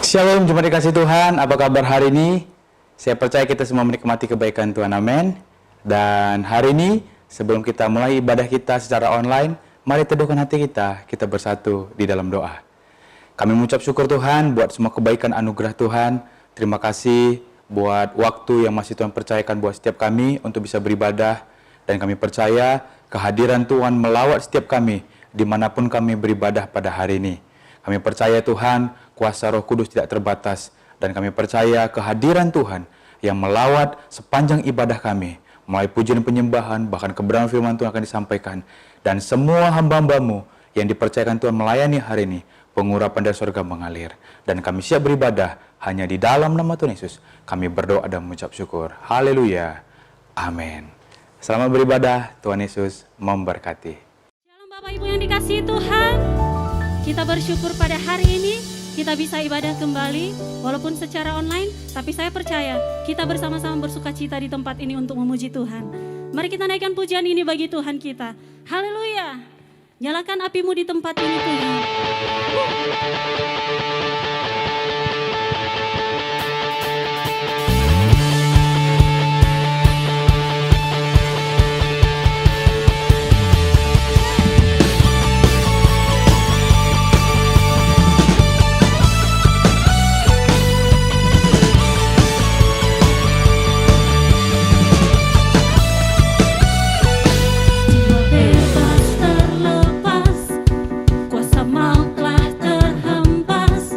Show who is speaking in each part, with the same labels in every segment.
Speaker 1: Shalom, jemaat dikasih Tuhan. Apa kabar hari ini? Saya percaya kita semua menikmati kebaikan Tuhan. Amin. Dan hari ini, sebelum kita mulai ibadah kita secara online, mari teduhkan hati kita bersatu di dalam doa. Kami mengucap syukur Tuhan buat semua kebaikan anugerah Tuhan. Terima kasih buat waktu yang masih Tuhan percayakan buat setiap kami untuk bisa beribadah. Dan kami percaya kehadiran Tuhan melawat setiap kami dimanapun kami beribadah pada hari ini. Kami percaya Tuhan, kuasa Roh Kudus tidak terbatas. Dan kami percaya kehadiran Tuhan yang melawat sepanjang ibadah kami. Mulai pujian penyembahan, bahkan kebenaran firman Tuhan akan disampaikan. Dan semua hamba-hambamu yang dipercayakan Tuhan melayani hari ini, pengurapan dari surga mengalir. Dan kami siap beribadah hanya di dalam nama Tuhan Yesus. Kami berdoa dan mengucap syukur. Haleluya. Amin. Selamat beribadah. Tuhan Yesus memberkati.
Speaker 2: Shalom Bapak Ibu yang dikasihi Tuhan. Kita bersyukur pada hari ini kita bisa ibadah kembali walaupun secara online, tapi saya percaya kita bersama-sama bersuka cita di tempat ini untuk memuji Tuhan. Mari kita naikkan pujian ini bagi Tuhan kita. Haleluya. Nyalakan apimu di tempat ini Tuhan.
Speaker 3: Bebas terlepas, kuasa maut telah terhempas.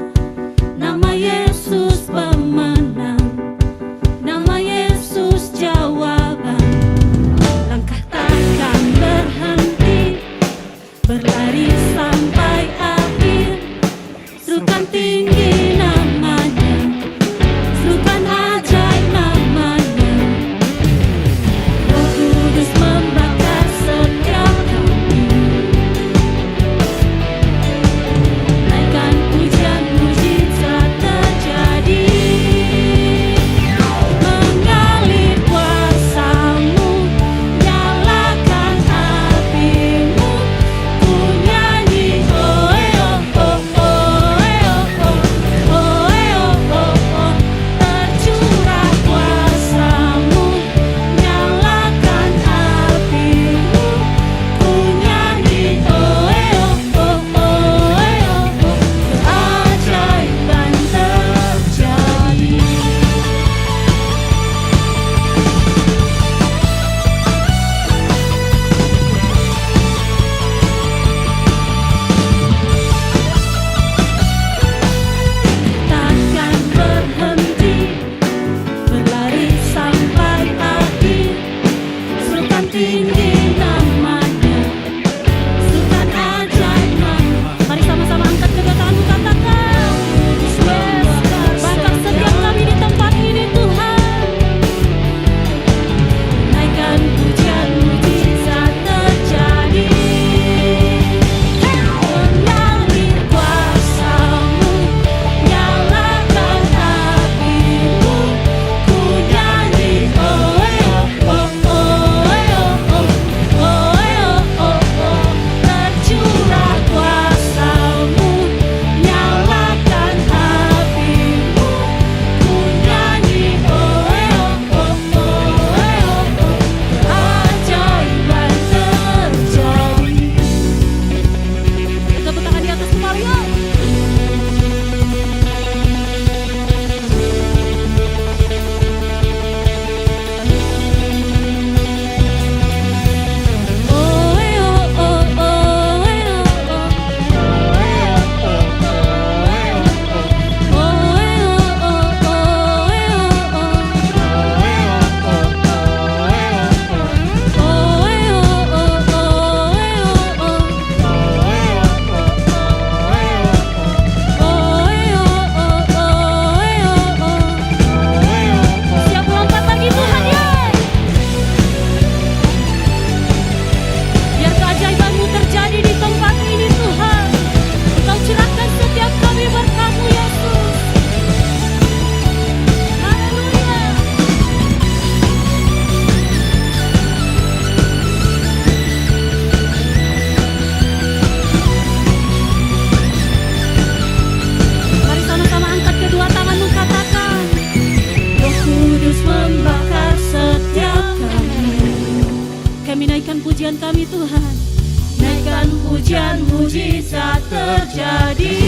Speaker 2: Sampaikan pujian mujizat terjadi.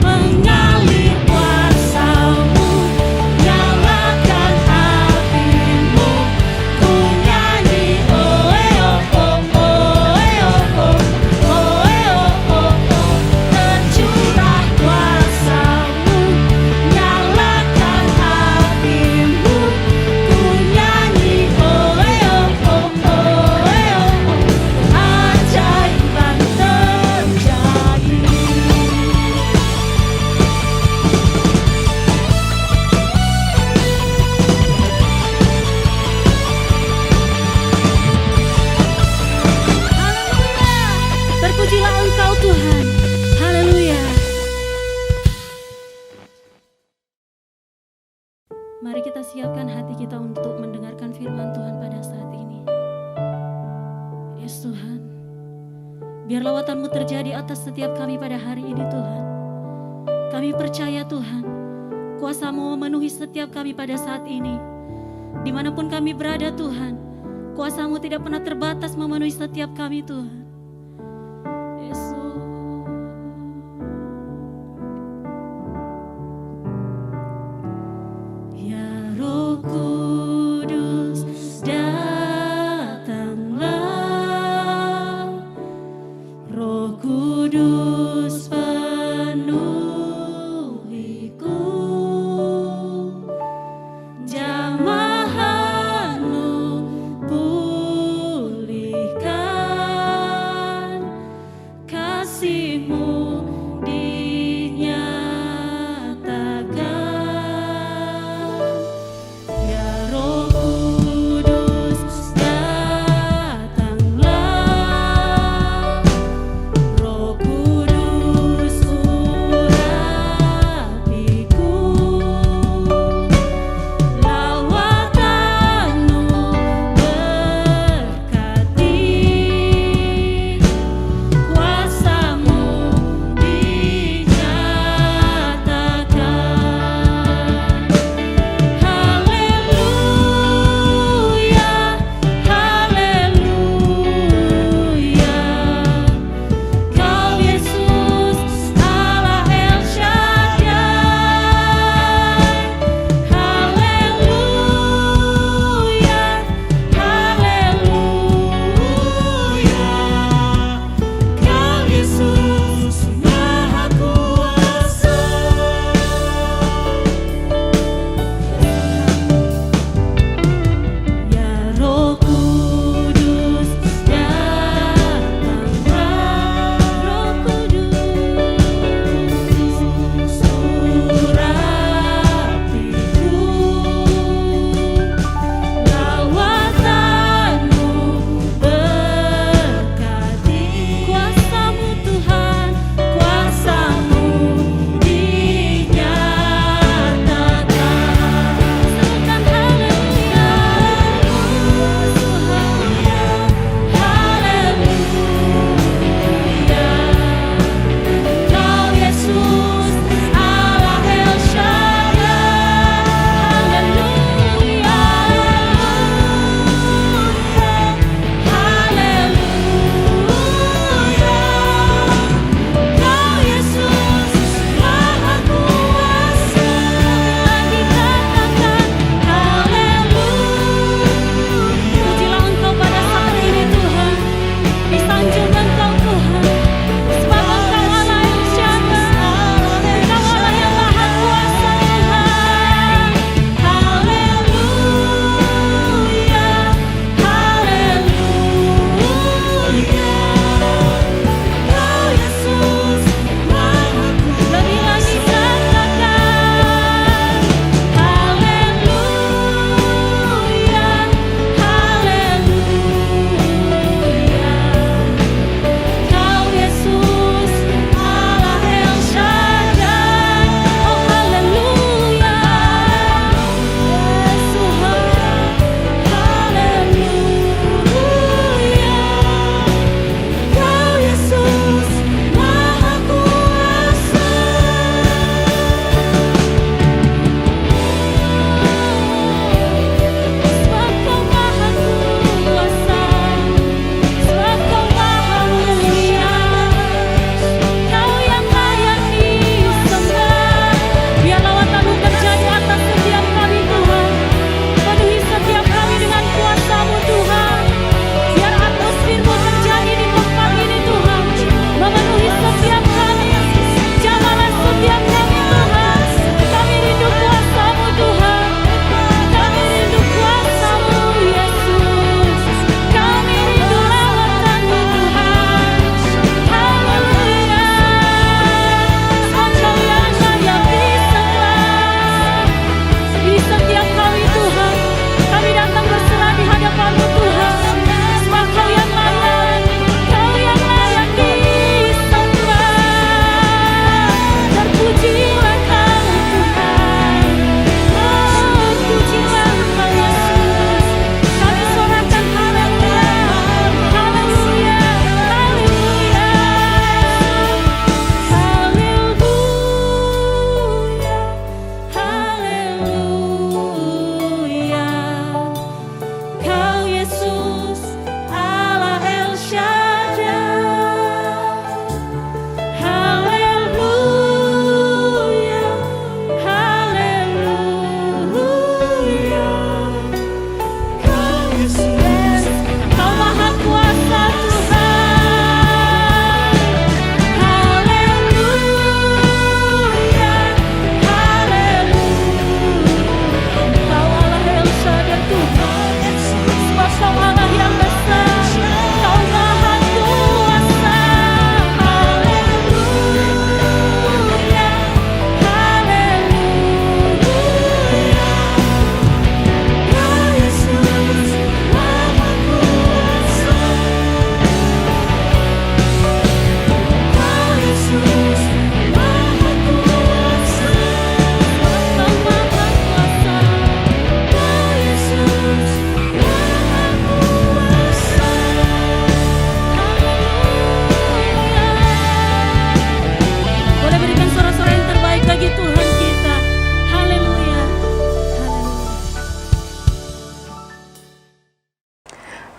Speaker 2: Mengalir kuasa-Mu, nyalakan apimu, ku nyanyi oh oh oh oh oh oh. Tercurah kuasa-Mu, nyalakan apimu, ku nyanyi oh oh oh oh. Keajaiban terjadi. Haleluya, terpujilah Engkau Tuhan. Haleluya. Mari kita siapkan hati kita untuk mendengarkan firman Tuhan pada saat ini. Yes Tuhan, biar lawatan-Mu terjadi atas setiap kami pada hari ini Tuhan. Kami percaya Tuhan, kuasa-Mu memenuhi setiap kami pada saat ini. Dimanapun kami berada Tuhan, kuasa-Mu tidak pernah terbatas memenuhi setiap kami Tuhan. Yesus. Ya Roh Kudus, datanglah. Roh Kudus penuhiku. Jamahan-Mu pulihkan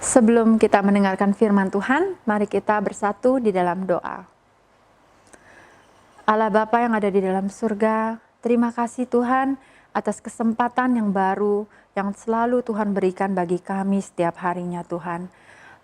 Speaker 3: Sebelum kita mendengarkan firman Tuhan, mari kita bersatu di dalam doa. Allah Bapa yang ada di dalam surga, terima kasih Tuhan atas kesempatan yang baru yang selalu Tuhan berikan bagi kami setiap harinya Tuhan.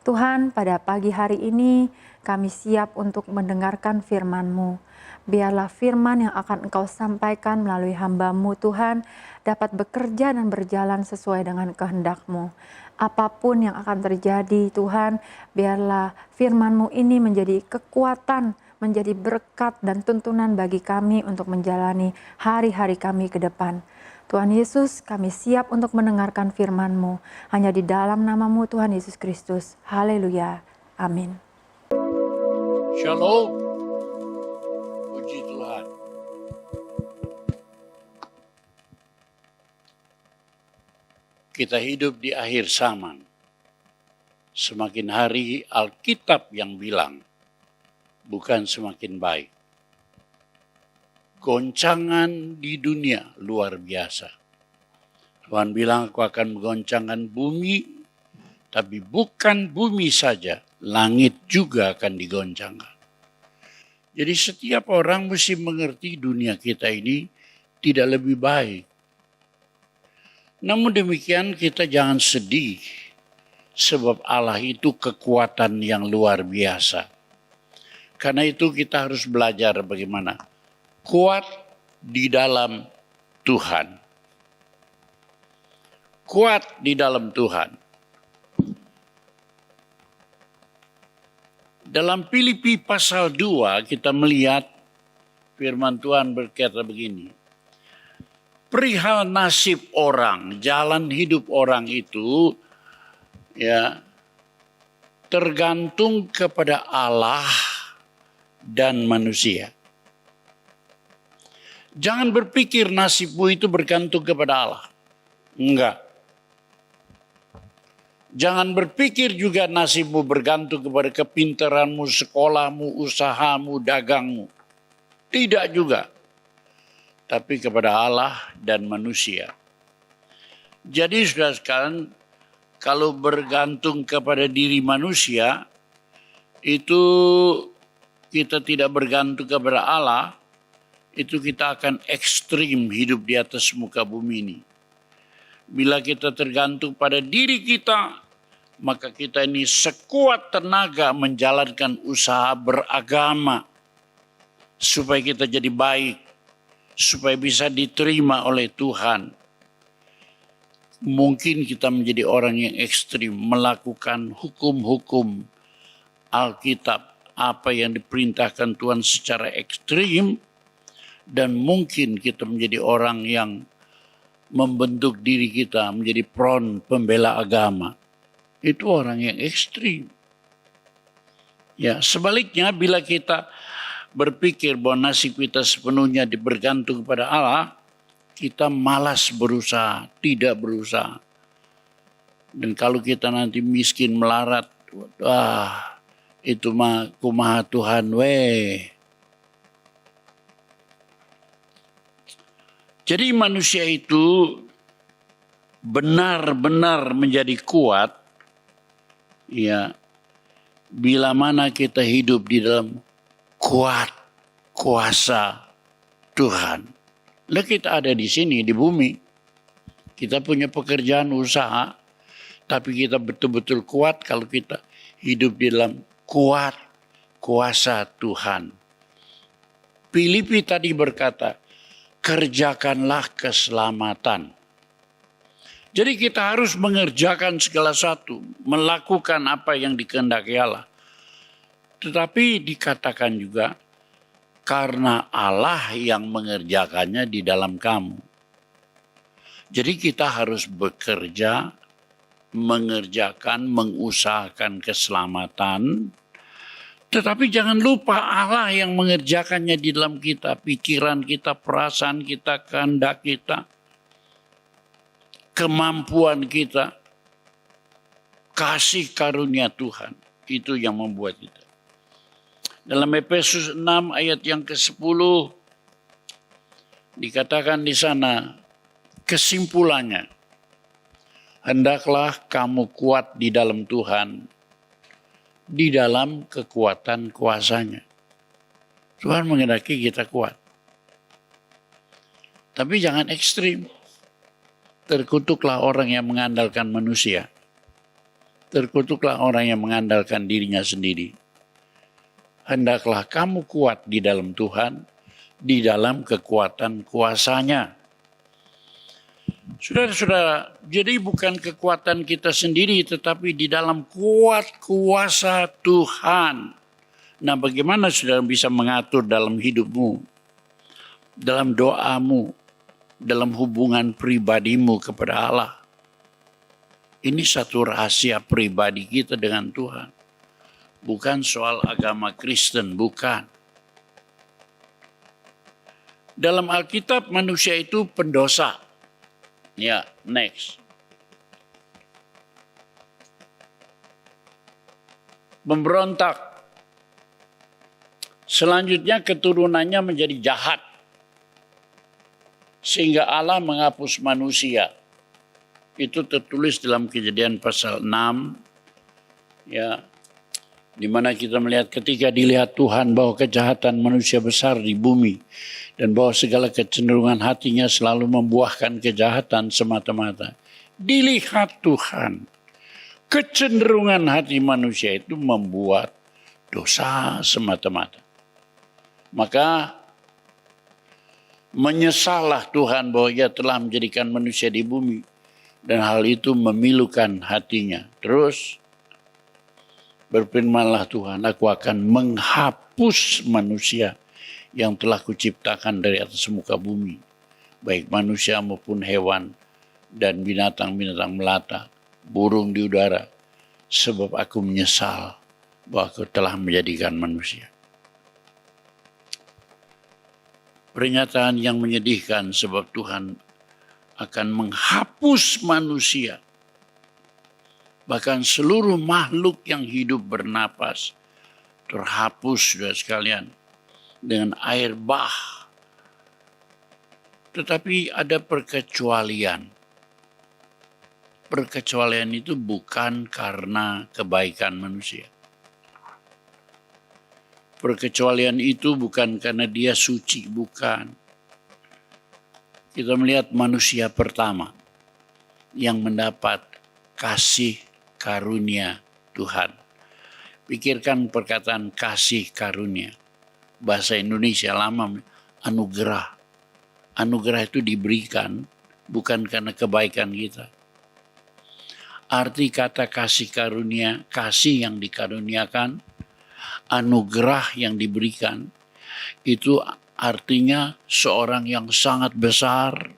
Speaker 3: Tuhan, pada pagi hari ini kami siap untuk mendengarkan firman-Mu. Biarlah firman yang akan Engkau sampaikan melalui hamba-Mu Tuhan dapat bekerja dan berjalan sesuai dengan kehendak-Mu. Apapun yang akan terjadi Tuhan, biarlah firman-Mu ini menjadi kekuatan, menjadi berkat dan tuntunan bagi kami untuk menjalani hari-hari kami ke depan. Tuhan Yesus, kami siap untuk mendengarkan firman-Mu. Hanya di dalam nama-Mu Tuhan Yesus Kristus. Haleluya. Amin.
Speaker 4: Shalom. Puji Tuhan. Kita hidup di akhir zaman. Semakin hari Alkitab yang bilang, bukan semakin baik. Goncangan di dunia luar biasa. Tuhan bilang aku akan menggoncangkan bumi, tapi bukan bumi saja, langit juga akan digoncangkan. Jadi setiap orang mesti mengerti dunia kita ini tidak lebih baik. Namun demikian kita jangan sedih, sebab Allah itu kekuatan yang luar biasa. Karena itu kita harus belajar bagaimana kuat di dalam Tuhan. Kuat di dalam Tuhan. Dalam Filipi pasal 2 kita melihat firman Tuhan berkata begini. Perihal nasib orang, jalan hidup orang itu ya tergantung kepada Allah dan manusia. Jangan berpikir nasibmu itu bergantung kepada Allah. Enggak. Jangan berpikir juga nasibmu bergantung kepada kepintaranmu, sekolahmu, usahamu, dagangmu. Tidak juga. Tapi kepada Allah dan manusia. Jadi saudara sekalian, kalau bergantung kepada diri manusia, itu kita tidak bergantung kepada Allah, itu kita akan ekstrim hidup di atas muka bumi ini. Bila kita tergantung pada diri kita, maka kita ini sekuat tenaga menjalankan usaha beragama. Supaya kita jadi baik, supaya bisa diterima oleh Tuhan. Mungkin kita menjadi orang yang ekstrim, melakukan hukum-hukum Alkitab, apa yang diperintahkan Tuhan secara ekstrim, dan mungkin kita menjadi orang yang membentuk diri kita menjadi front pembela agama. Itu orang yang ekstrim. Ya, sebaliknya bila kita berpikir bahwa nasib kita sepenuhnya bergantung kepada Allah, kita malas berusaha, tidak berusaha. Dan kalau kita nanti miskin melarat, itu mah kumaha Tuhan weh. Jadi manusia itu benar-benar menjadi kuat ya bila mana kita hidup di dalam kuat kuasa Tuhan. Lah kita ada di sini di bumi. Kita punya pekerjaan usaha, tapi kita betul-betul kuat kalau kita hidup di dalam kuat kuasa Tuhan. Filipi tadi berkata, kerjakanlah keselamatan. Jadi kita harus mengerjakan segala sesuatu, melakukan apa yang dikehendaki Allah. Tetapi dikatakan juga, karena Allah yang mengerjakannya di dalam kamu. Jadi kita harus bekerja, mengerjakan, mengusahakan keselamatan. Tetapi jangan lupa Allah yang mengerjakannya di dalam kita, pikiran kita, perasaan kita, kehendak kita, kemampuan kita, kasih karunia Tuhan. Itu yang membuat kita. Dalam Efesus 6 ayat yang ke-10 dikatakan di sana kesimpulannya, Hendaklah kamu kuat di dalam Tuhan, di dalam kekuatan kuasa-Nya. Tuhan menghendaki kita kuat. Tapi jangan ekstrim. Terkutuklah orang yang mengandalkan manusia. Terkutuklah orang yang mengandalkan dirinya sendiri. Hendaklah kamu kuat di dalam Tuhan, di dalam kekuatan kuasa-Nya. Saudara-saudara, jadi bukan kekuatan kita sendiri, tetapi di dalam kuat kuasa Tuhan. Nah, bagaimana saudara bisa mengatur dalam hidupmu, dalam doamu, dalam hubungan pribadimu kepada Allah? Ini satu rahasia pribadi kita dengan Tuhan. Bukan soal agama Kristen, bukan. Dalam Alkitab manusia itu pendosa. Ya, next. Memberontak. Selanjutnya keturunannya menjadi jahat. Sehingga Allah menghapus manusia. Itu tertulis dalam Kejadian pasal 6. Ya, di mana kita melihat ketika dilihat Tuhan bahwa kejahatan manusia besar di bumi dan bahwa segala kecenderungan hatinya selalu membuahkan kejahatan semata-mata. Dilihat Tuhan, kecenderungan hati manusia itu membuat dosa semata-mata. Maka menyesallah Tuhan bahwa Ia telah menjadikan manusia di bumi dan hal itu memilukan hatinya. Terus berfirmanlah Tuhan, aku akan menghapus manusia yang telah kuciptakan dari atas muka bumi, baik manusia maupun hewan dan binatang-binatang melata, burung di udara, sebab aku menyesal bahwa aku telah menjadikan manusia. Pernyataan yang menyedihkan sebab Tuhan akan menghapus manusia. Bahkan seluruh makhluk yang hidup bernapas terhapus, saudara sekalian, dengan air bah. Tetapi ada perkecualian. Perkecualian itu bukan karena kebaikan manusia. Perkecualian itu bukan karena dia suci, bukan. Kita melihat manusia pertama yang mendapat kasih karunia Tuhan. Pikirkan perkataan kasih karunia. Bahasa Indonesia lama, anugerah. Anugerah itu diberikan bukan karena kebaikan kita. Arti kata kasih karunia, kasih yang dikaruniakan, anugerah yang diberikan, itu artinya seorang yang sangat besar,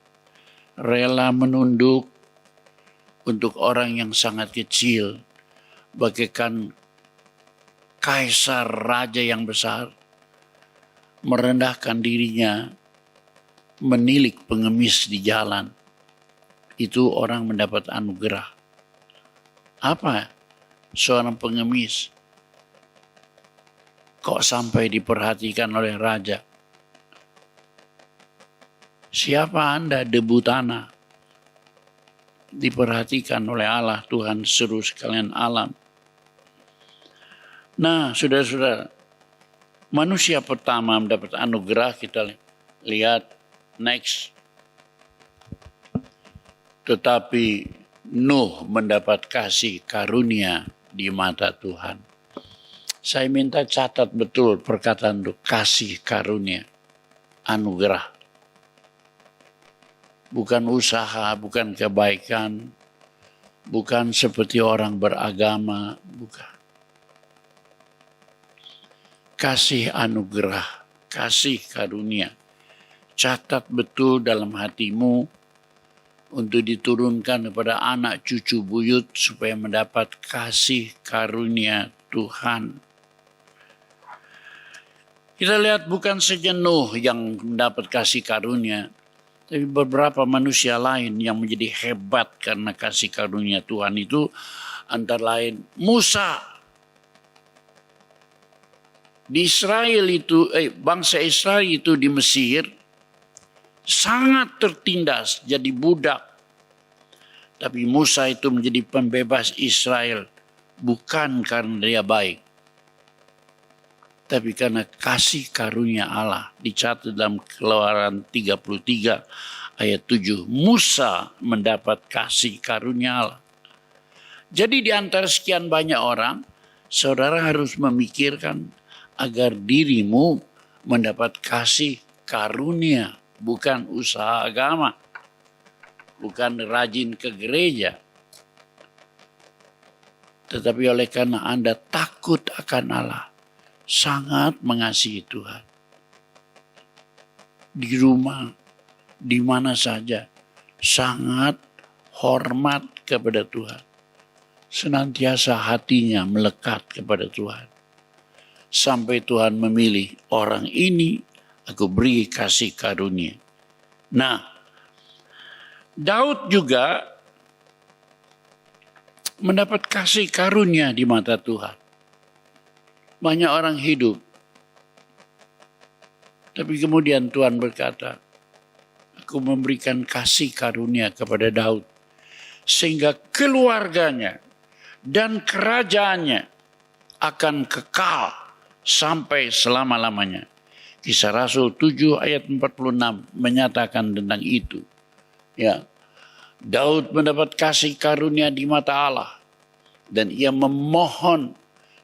Speaker 4: rela menunduk untuk orang yang sangat kecil, bagaikan kaisar raja yang besar, merendahkan dirinya, menilik pengemis di jalan. Itu orang mendapat anugerah. Apa seorang pengemis kok sampai diperhatikan oleh raja? Siapa Anda, debu tanah? Diperhatikan oleh Allah, Tuhan seru sekalian alam. Nah, saudara-saudara, manusia pertama mendapat anugerah, kita lihat next. Tetapi Nuh mendapat kasih karunia di mata Tuhan. Saya minta catat betul perkataan itu, kasih karunia, anugerah. Bukan usaha, bukan kebaikan, bukan seperti orang beragama, bukan. Kasih anugerah, kasih karunia. Catat betul dalam hatimu untuk diturunkan kepada anak cucu buyut supaya mendapat kasih karunia Tuhan. Kita lihat bukan saja Nuh yang mendapat kasih karunia, tapi beberapa manusia lain yang menjadi hebat karena kasih karunia Tuhan itu antara lain Musa. Di Israel itu, bangsa Israel itu di Mesir sangat tertindas jadi budak. Tapi Musa itu menjadi pembebas Israel bukan karena dia baik, tapi karena kasih karunia Allah. Dicatat dalam Keluaran 33 ayat 7. Musa mendapat kasih karunia Allah. Jadi di antara sekian banyak orang, saudara harus memikirkan agar dirimu mendapat kasih karunia, bukan usaha agama, bukan rajin ke gereja. Tetapi oleh karena Anda takut akan Allah, sangat mengasihi Tuhan. Di rumah, di mana saja, sangat hormat kepada Tuhan. Senantiasa hatinya melekat kepada Tuhan. Sampai Tuhan memilih orang ini, aku beri kasih karunia. Nah, Daud juga mendapat kasih karunia di mata Tuhan. Banyak orang hidup, tapi kemudian Tuhan berkata, aku memberikan kasih karunia kepada Daud, sehingga keluarganya dan kerajaannya akan kekal sampai selama-lamanya. Kisah Rasul 7 ayat 46 menyatakan tentang itu. Ya, Daud mendapat kasih karunia di mata Allah, dan ia memohon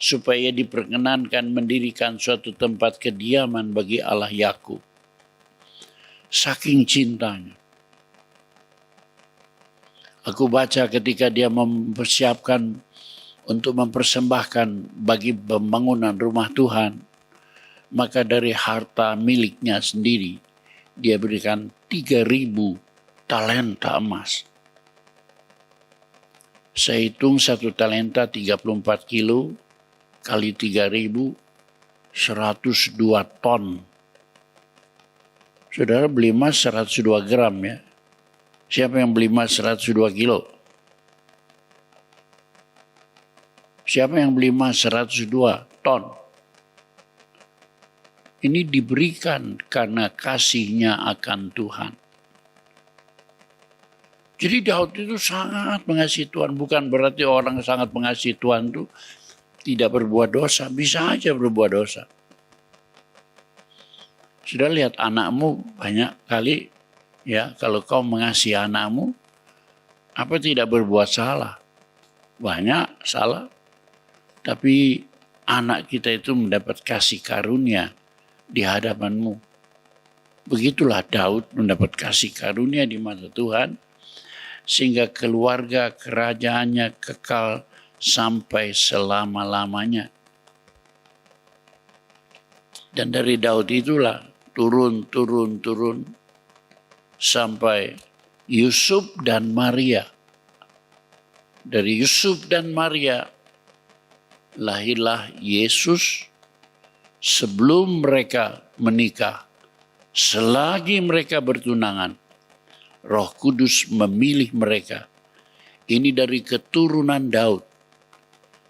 Speaker 4: supaya diperkenankan mendirikan suatu tempat kediaman bagi Allah Yakub. Saking cintanya. Aku baca ketika dia mempersiapkan untuk mempersembahkan bagi pembangunan rumah Tuhan, maka dari harta miliknya sendiri dia berikan 3.000 talenta emas. Saya hitung 1 talenta 34 kilo kali 3.000, 102 ton. Saudara beli emas 102 gram ya. Siapa yang beli emas 102 kilo? Siapa yang beli emas 102 ton? Ini diberikan karena kasihnya akan Tuhan. Jadi Daud itu sangat mengasihi Tuhan. Bukan berarti orang sangat mengasihi Tuhan itu tidak berbuat dosa. Bisa aja berbuat dosa. Sudah lihat anakmu banyak kali, ya, kalau kau mengasihi anakmu, apa tidak berbuat salah? Banyak salah. Tapi anak kita itu mendapat kasih karunia di hadapanmu. Begitulah Daud mendapat kasih karunia di mata Tuhan, sehingga keluarga kerajaannya kekal sampai selama-lamanya. Dan dari Daud itulah turun sampai Yusuf dan Maria. Dari Yusuf dan Maria lahirlah Yesus. Sebelum mereka menikah, selagi mereka bertunangan, Roh Kudus memilih mereka. Ini dari keturunan Daud,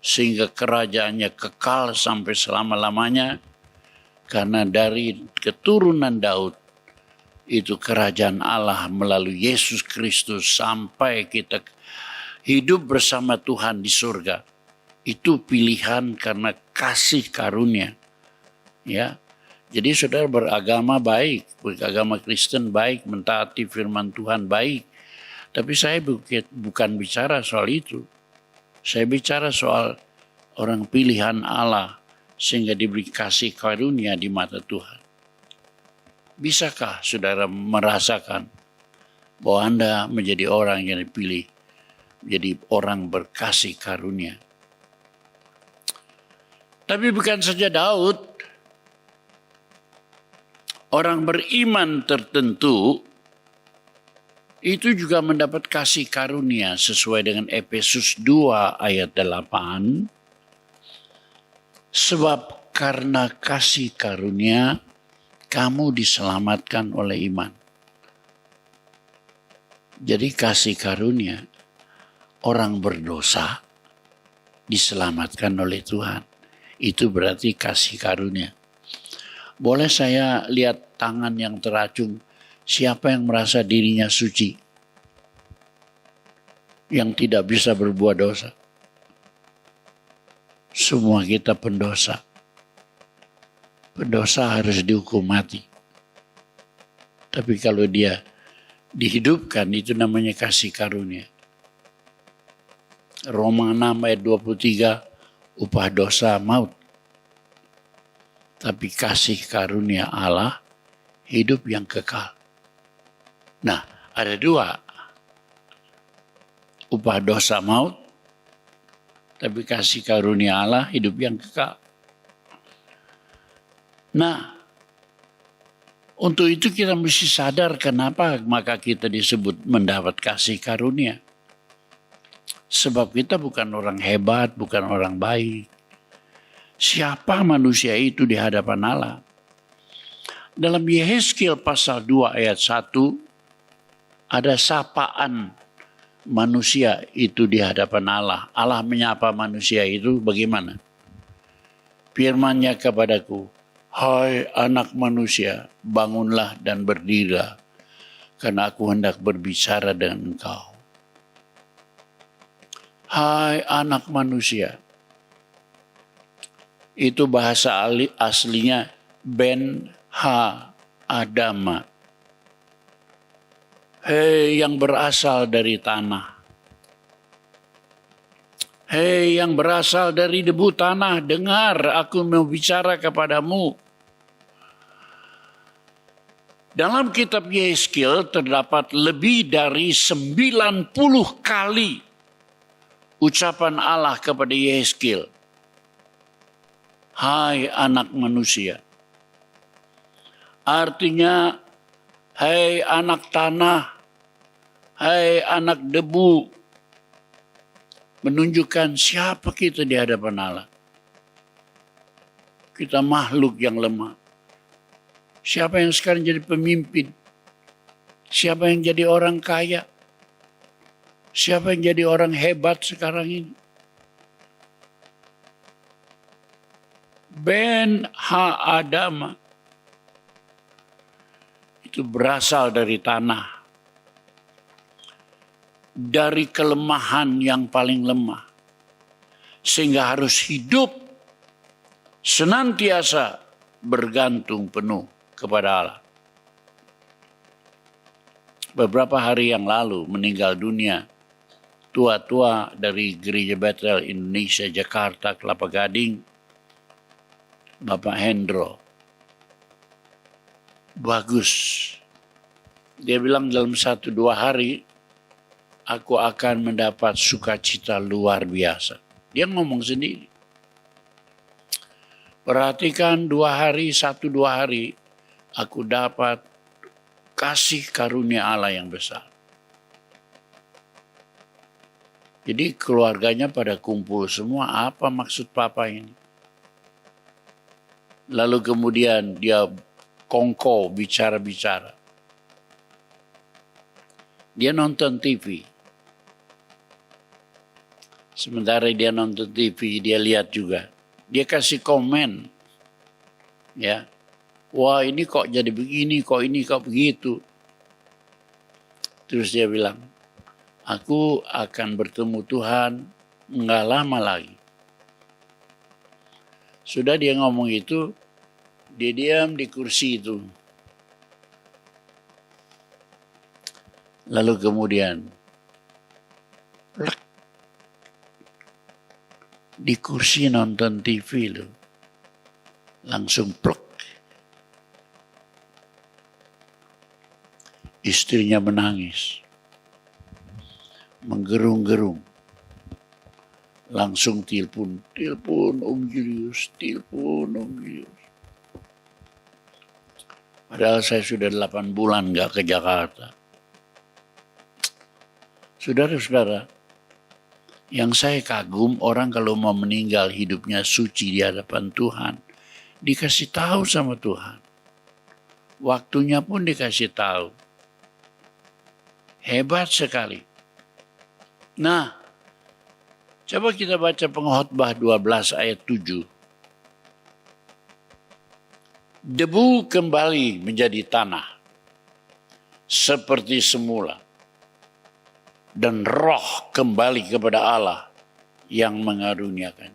Speaker 4: sehingga kerajaannya kekal sampai selama-lamanya, karena dari keturunan Daud itu kerajaan Allah melalui Yesus Kristus sampai kita hidup bersama Tuhan di surga. Itu pilihan karena kasih karunia. Ya, jadi saudara beragama baik, beragama Kristen baik, mentaati firman Tuhan baik. Tapi saya bukan bicara soal itu. Saya bicara soal orang pilihan Allah sehingga diberi kasih karunia di mata Tuhan. Bisakah saudara merasakan bahwa Anda menjadi orang yang dipilih, menjadi orang berkasih karunia? Tapi bukan saja Daud, orang beriman tertentu itu juga mendapat kasih karunia sesuai dengan Efesus 2 ayat 8. Sebab karena kasih karunia kamu diselamatkan oleh iman. Jadi kasih karunia orang berdosa diselamatkan oleh Tuhan. Itu berarti kasih karunia. Boleh saya lihat tangan yang teracung? Siapa yang merasa dirinya suci? yang tidak bisa berbuat dosa. Semua kita pendosa. Pendosa harus dihukum mati. Tapi kalau dia dihidupkan, itu namanya kasih karunia. Roma 6 ayat 23, upah dosa maut. Tapi kasih karunia Allah, hidup yang kekal. Nah, ada dua. Upah dosa maut, tapi kasih karunia Allah, hidup yang kekal. Nah, untuk itu kita mesti sadar kenapa maka kita disebut mendapat kasih karunia. Sebab kita bukan orang hebat, bukan orang baik. Siapa manusia itu di hadapan Allah? Dalam Yehezkiel pasal 2 ayat 1, ada sapaan manusia itu di hadapan Allah. Allah menyapa manusia itu bagaimana? Firman-Nya kepadaku, hai anak manusia, bangunlah dan berdirilah, karena aku hendak berbicara dengan engkau. Hai anak manusia. Itu bahasa aslinya Ben Ha Adama. Hei yang berasal dari tanah. Hei yang berasal dari debu tanah, dengar aku mau bicara kepadamu. Dalam kitab Yehezkiel terdapat lebih dari 90 kali ucapan Allah kepada Yehezkiel. Hai anak manusia. Artinya, hai anak tanah, hai anak debu. Menunjukkan siapa kita di hadapan Allah. Kita makhluk yang lemah. Siapa yang sekarang jadi pemimpin? Siapa yang jadi orang kaya? Siapa yang jadi orang hebat sekarang ini? Ben Ha Adama itu berasal dari tanah. Dari kelemahan yang paling lemah. Sehingga harus hidup senantiasa bergantung penuh kepada Allah. Beberapa hari yang lalu meninggal dunia tua-tua dari Gereja Bethel Indonesia Jakarta Kelapa Gading, Bapak Hendro. Bagus. Dia bilang dalam 1-2 hari aku akan mendapat sukacita luar biasa. Dia ngomong sendiri. Perhatikan 1-2 hari aku dapat kasih karunia Allah yang besar. Jadi keluarganya pada kumpul semua, apa maksud papa ini? Lalu kemudian dia kongko bicara-bicara. Dia nonton TV. Sementara dia nonton TV, dia lihat juga. Dia kasih komen. Ya. Wah, ini kok jadi begini, kok ini kok begitu. Terus dia bilang, aku akan bertemu Tuhan nggak lama lagi. Sudah dia ngomong itu, dia diam di kursi itu. Lalu kemudian, di kursi nonton TV loh, langsung plek. Istrinya menangis, menggerung-gerung. Langsung telepon Om Julius, telepon Om Julius. Padahal saya sudah 8 bulan nggak ke Jakarta. Saudara-saudara, yang saya kagum orang kalau mau meninggal hidupnya suci di hadapan Tuhan, dikasih tahu sama Tuhan. Waktunya pun dikasih tahu. Hebat sekali. Nah, coba kita baca Pengkhotbah 12 ayat 7. Debu kembali menjadi tanah seperti semula. dan roh kembali kepada Allah yang mengaruniakan.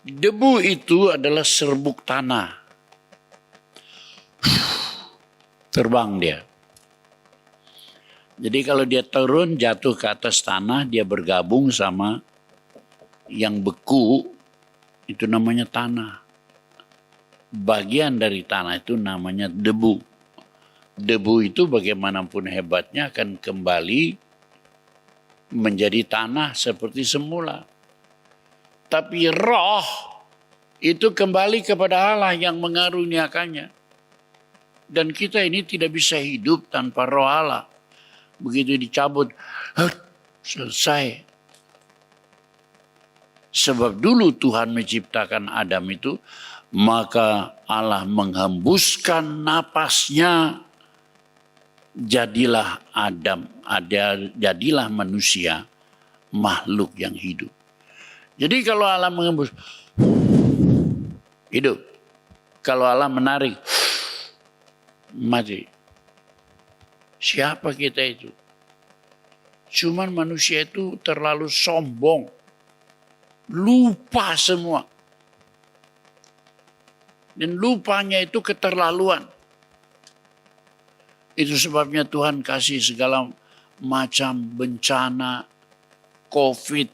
Speaker 4: Debu itu adalah serbuk tanah. Terbang dia. Jadi kalau dia turun jatuh ke atas tanah, dia bergabung sama yang beku, itu namanya tanah. Bagian dari tanah itu namanya debu. Debu itu bagaimanapun hebatnya akan kembali menjadi tanah seperti semula. Tapi roh itu kembali kepada Allah yang mengaruniakannya. Dan kita ini tidak bisa hidup tanpa roh Allah. Begitu dicabut, selesai. Sebab dulu Tuhan menciptakan Adam itu, maka Allah menghembuskan napasnya, jadilah Adam, jadilah manusia, makhluk yang hidup. Jadi kalau Allah menghembus, hidup. Kalau Allah menarik, mati. Siapa kita itu? Cuman manusia itu terlalu sombong. Lupa semua. Dan lupanya itu keterlaluan. Itu sebabnya Tuhan kasih segala macam bencana, COVID.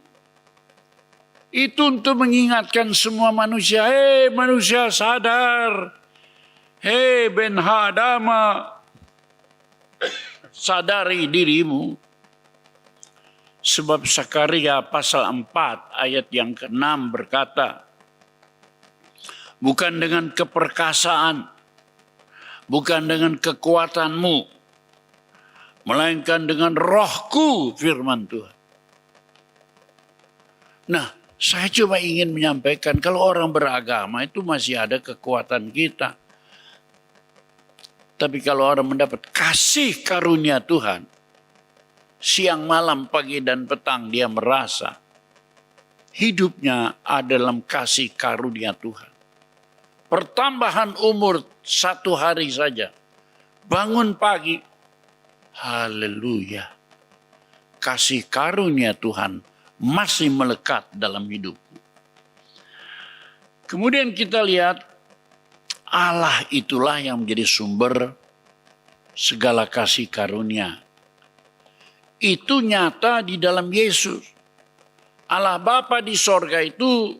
Speaker 4: Itu untuk mengingatkan semua manusia. Hei manusia sadar. Hei Ben Hadama. Sadari dirimu. Sebab Sakaria pasal 4 ayat yang ke-6 berkata, bukan dengan keperkasaan, bukan dengan kekuatanmu, melainkan dengan rohku, firman Tuhan. Nah, saya cuma ingin menyampaikan kalau orang beragama itu masih ada kekuatan kita. Tapi kalau orang mendapat kasih karunia Tuhan, siang, malam, pagi, dan petang dia merasa hidupnya ada dalam kasih karunia Tuhan. Pertambahan umur 1 hari saja. Bangun pagi. Haleluya. Kasih karunia Tuhan masih melekat dalam hidupku. Kemudian kita lihat Allah itulah yang menjadi sumber segala kasih karunia. Itu nyata di dalam Yesus. Allah Bapa di sorga itu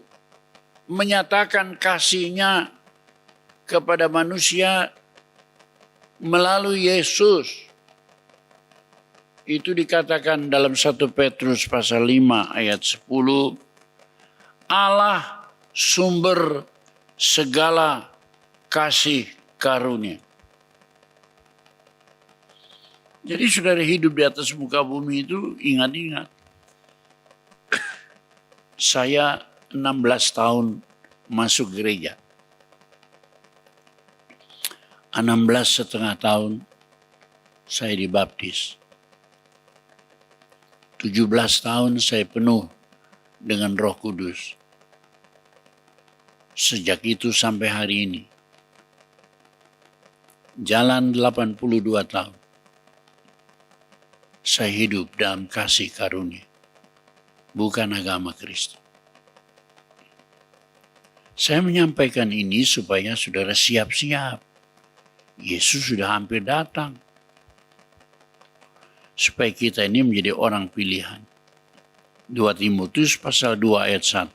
Speaker 4: menyatakan kasih-Nya kepada manusia melalui Yesus. Itu dikatakan dalam 1 Petrus pasal 5 ayat 10. Allah sumber segala kasih karunia. Jadi saudara hidup di atas muka bumi itu ingat-ingat. Saya 16 tahun masuk gereja. 16,5 tahun saya dibaptis. 17 tahun saya penuh dengan Roh Kudus. Sejak itu sampai hari ini. Jalan 82 tahun. Saya hidup dalam kasih karunia. Bukan agama Kristen. Saya menyampaikan ini supaya saudara siap-siap. Yesus sudah hampir datang. Supaya kita ini menjadi orang pilihan. 2 Timotius pasal 2 ayat 1.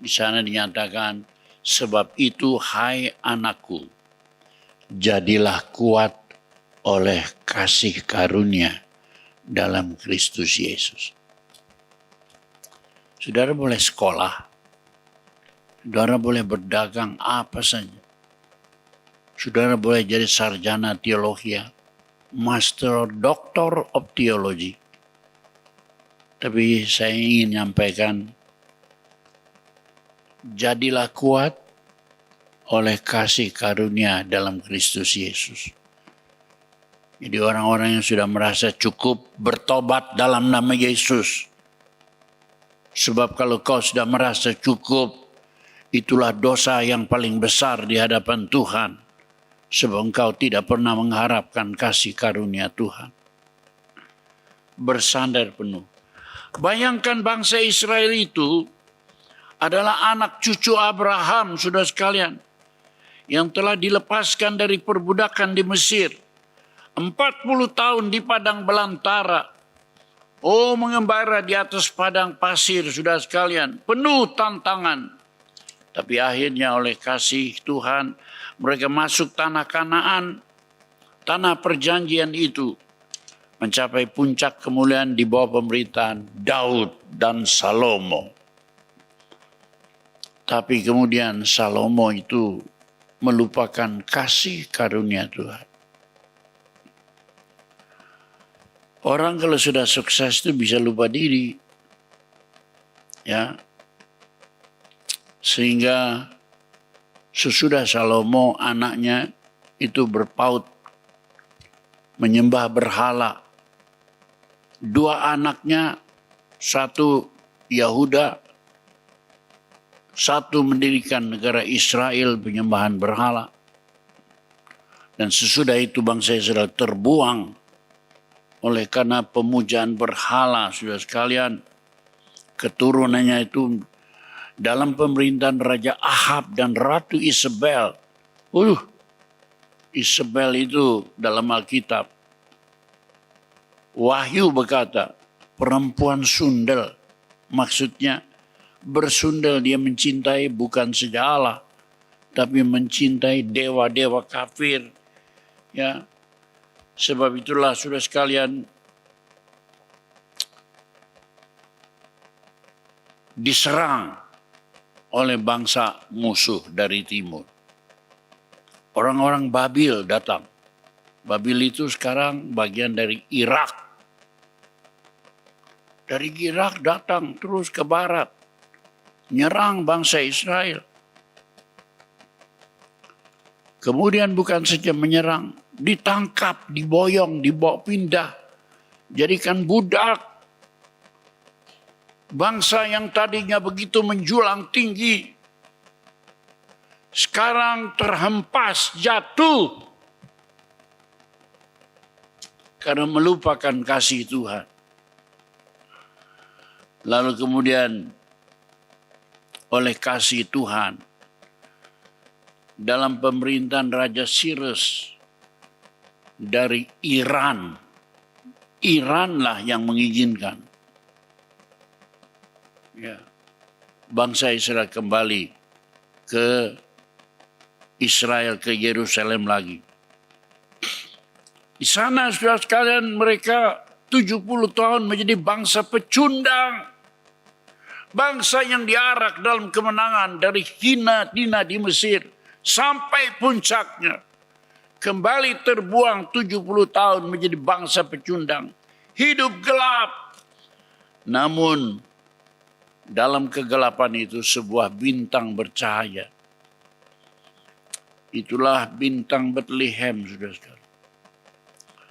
Speaker 4: Di sana dinyatakan, sebab itu hai anakku, jadilah kuat oleh kasih karunia dalam Kristus Yesus. Saudara boleh sekolah, saudara boleh berdagang apa saja. Saudara boleh jadi sarjana teologi, master or doctor of theology. Tapi saya ingin menyampaikan, jadilah kuat oleh kasih karunia dalam Kristus Yesus. Jadi orang-orang yang sudah merasa cukup bertobat dalam nama Yesus. Sebab kalau kau sudah merasa cukup, itulah dosa yang paling besar di hadapan Tuhan. sebab engkau tidak pernah mengharapkan kasih karunia Tuhan. Bersandar penuh. Bayangkan bangsa Israel itu adalah anak cucu Abraham, saudara sekalian, yang telah dilepaskan dari perbudakan di Mesir. 40 tahun di padang belantara. Oh, mengembara di atas padang pasir, saudara sekalian, penuh tantangan. Tapi akhirnya oleh kasih Tuhan, mereka masuk tanah Kanaan, tanah perjanjian itu, mencapai puncak kemuliaan di bawah pemerintahan Daud dan Salomo. Tapi kemudian Salomo itu melupakan kasih karunia Tuhan. Orang kalau sudah sukses itu bisa lupa diri. Ya. Sehingga sesudah Salomo anaknya itu berpaut menyembah berhala. 2 anaknya, satu Yahuda, satu mendirikan negara Israel penyembahan berhala. Dan sesudah itu bangsa Israel terbuang oleh karena pemujaan berhala, saudara sekalian. Keturunannya itu dalam pemerintahan Raja Ahab dan Ratu Isabel. Isabel itu dalam Alkitab. Wahyu berkata, perempuan sundel. Maksudnya bersundel, dia mencintai bukan saja Allah, tapi mencintai dewa-dewa kafir. Ya, sebab itulah saudara sekalian, diserang oleh bangsa musuh dari timur. Orang-orang Babil datang. Babil itu sekarang bagian dari Irak. Dari Irak datang terus ke barat, nyerang bangsa Israel. Kemudian bukan saja menyerang, ditangkap, diboyong, dibawa pindah, jadikan budak. Bangsa yang tadinya begitu menjulang tinggi, sekarang terhempas, jatuh, karena melupakan kasih Tuhan. Lalu kemudian oleh kasih Tuhan, dalam pemerintahan Raja Sirus dari Iran, Iranlah yang mengizinkan, ya, bangsa Israel kembali ke Israel, ke Yerusalem lagi. Di sana saudara sekalian, mereka 70 tahun menjadi bangsa pecundang. Bangsa yang diarak dalam kemenangan dari hina dina di Mesir sampai puncaknya. Kembali terbuang 70 tahun menjadi bangsa pecundang. Hidup gelap. Namun dalam kegelapan itu sebuah bintang bercahaya. Itulah bintang Bethlehem, saudara-saudara.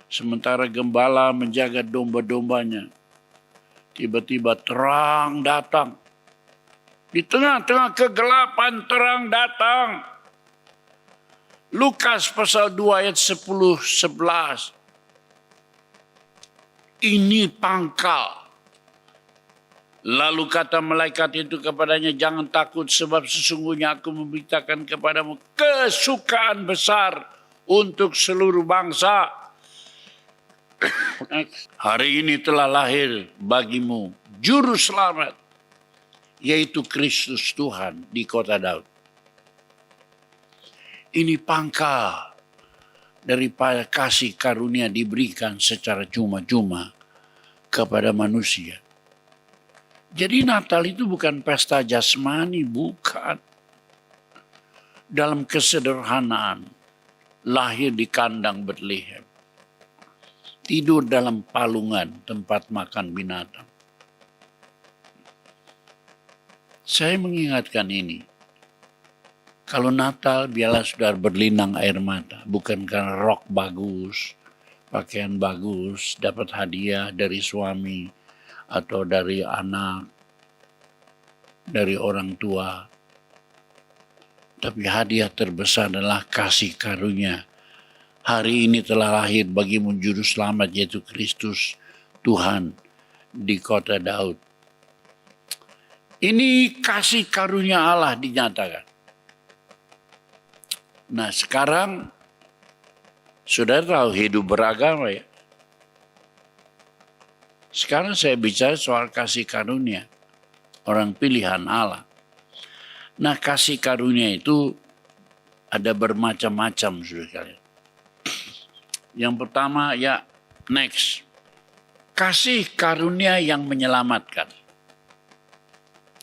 Speaker 4: Sementara gembala menjaga domba-dombanya, tiba-tiba terang datang. Di tengah-tengah kegelapan terang datang. Lukas pasal 2 ayat 10-11. Ini pangkal. Lalu kata malaikat itu kepadanya, jangan takut sebab sesungguhnya aku memberitakan kepadamu kesukaan besar untuk seluruh bangsa. Hari ini telah lahir bagimu juru selamat, yaitu Kristus Tuhan di kota Daud. Ini pangkal daripada kasih karunia diberikan secara cuma-cuma kepada manusia. Jadi Natal itu bukan pesta jasmani, bukan. Dalam kesederhanaan, lahir di kandang Bethlehem. Tidur dalam palungan tempat makan binatang. Saya mengingatkan ini. Kalau Natal biarlah saudara berlinang air mata. Bukan karena rok bagus, pakaian bagus, dapat hadiah dari suami atau dari anak, dari orang tua. Tapi hadiah terbesar adalah kasih karunia hari ini telah lahir bagimu juru selamat yaitu Kristus Tuhan di kota Daud. Ini kasih karunia Allah dinyatakan. Nah sekarang saudara tahu hidup beragama ya. Sekarang saya bicara soal kasih karunia. Orang pilihan Allah. Nah kasih karunia itu ada bermacam-macam saudara sekalian. Yang pertama ya next. Kasih karunia yang menyelamatkan.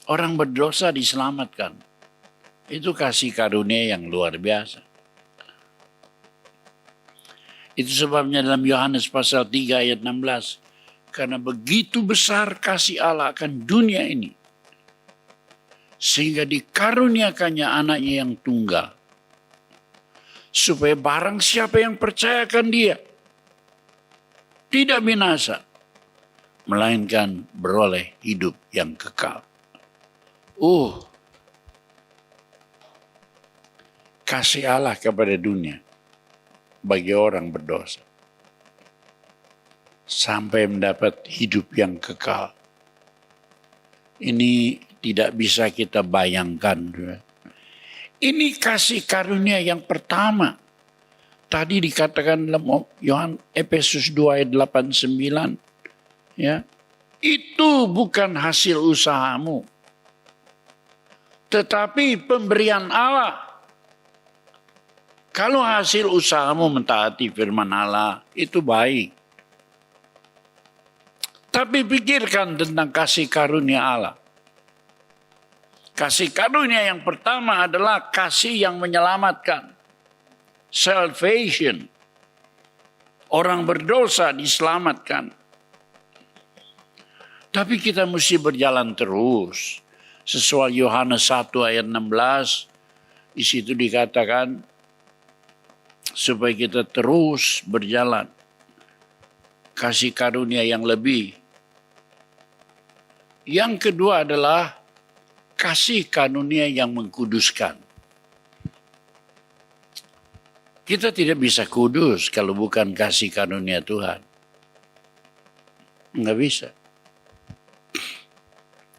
Speaker 4: Orang berdosa diselamatkan. Itu kasih karunia yang luar biasa. Itu sebabnya dalam Yohanes pasal 3 ayat 16. Karena begitu besar kasih Allah akan dunia ini. Sehingga dikaruniakannya anaknya yang tunggal. Supaya barang siapa yang percayakan dia. Tidak binasa. Melainkan beroleh hidup yang kekal. Kasih Allah kepada dunia bagi orang berdosa sampai mendapat hidup yang kekal. Ini tidak bisa kita bayangkan. Ini kasih karunia yang pertama. Tadi dikatakan dalam Efesus 2 ayat 8-9. Ya, itu bukan hasil usahamu. Tetapi pemberian Allah. Kalau hasil usahamu mentaati firman Allah, itu baik. Tapi pikirkan tentang kasih karunia Allah. Kasih karunia yang pertama adalah kasih yang menyelamatkan. Salvation. Orang berdosa diselamatkan. Tapi kita mesti berjalan terus. Sesuai Yohanes 1 ayat 16. Di situ dikatakan, supaya kita terus berjalan. Kasih karunia yang lebih. Yang kedua adalah kasih karunia yang mengkuduskan. Kita tidak bisa kudus kalau bukan kasih karunia Tuhan. Enggak bisa.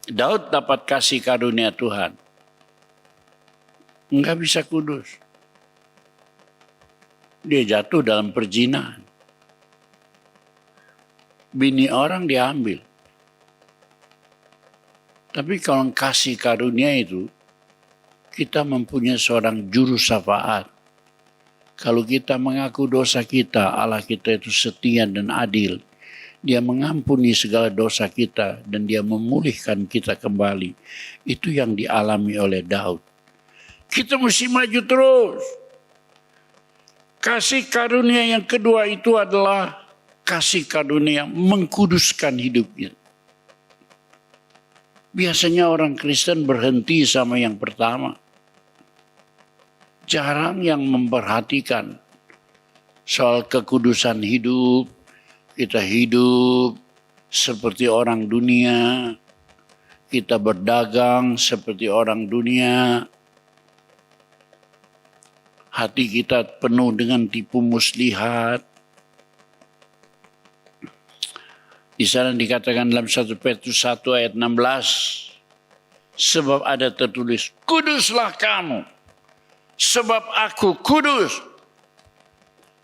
Speaker 4: Daud dapat kasih karunia Tuhan. Enggak bisa kudus. Dia jatuh dalam perzinahan. Bini orang diambil. Tapi kalau kasih karunia itu, kita mempunyai seorang juru syafaat. Kalau kita mengaku dosa kita, Allah kita itu setia dan adil. Dia mengampuni segala dosa kita dan dia memulihkan kita kembali. Itu yang dialami oleh Daud. Kita mesti maju terus. Kasih karunia yang kedua itu adalah kasih karunia yang mengkuduskan hidupnya. Biasanya orang Kristen berhenti sama yang pertama. Jarang yang memperhatikan soal kekudusan hidup. Kita hidup seperti orang dunia. Kita berdagang seperti orang dunia. Hati kita penuh dengan tipu muslihat. Di sana dikatakan dalam 1 Petrus 1 ayat 16. Sebab ada tertulis, kuduslah kamu. Sebab aku kudus.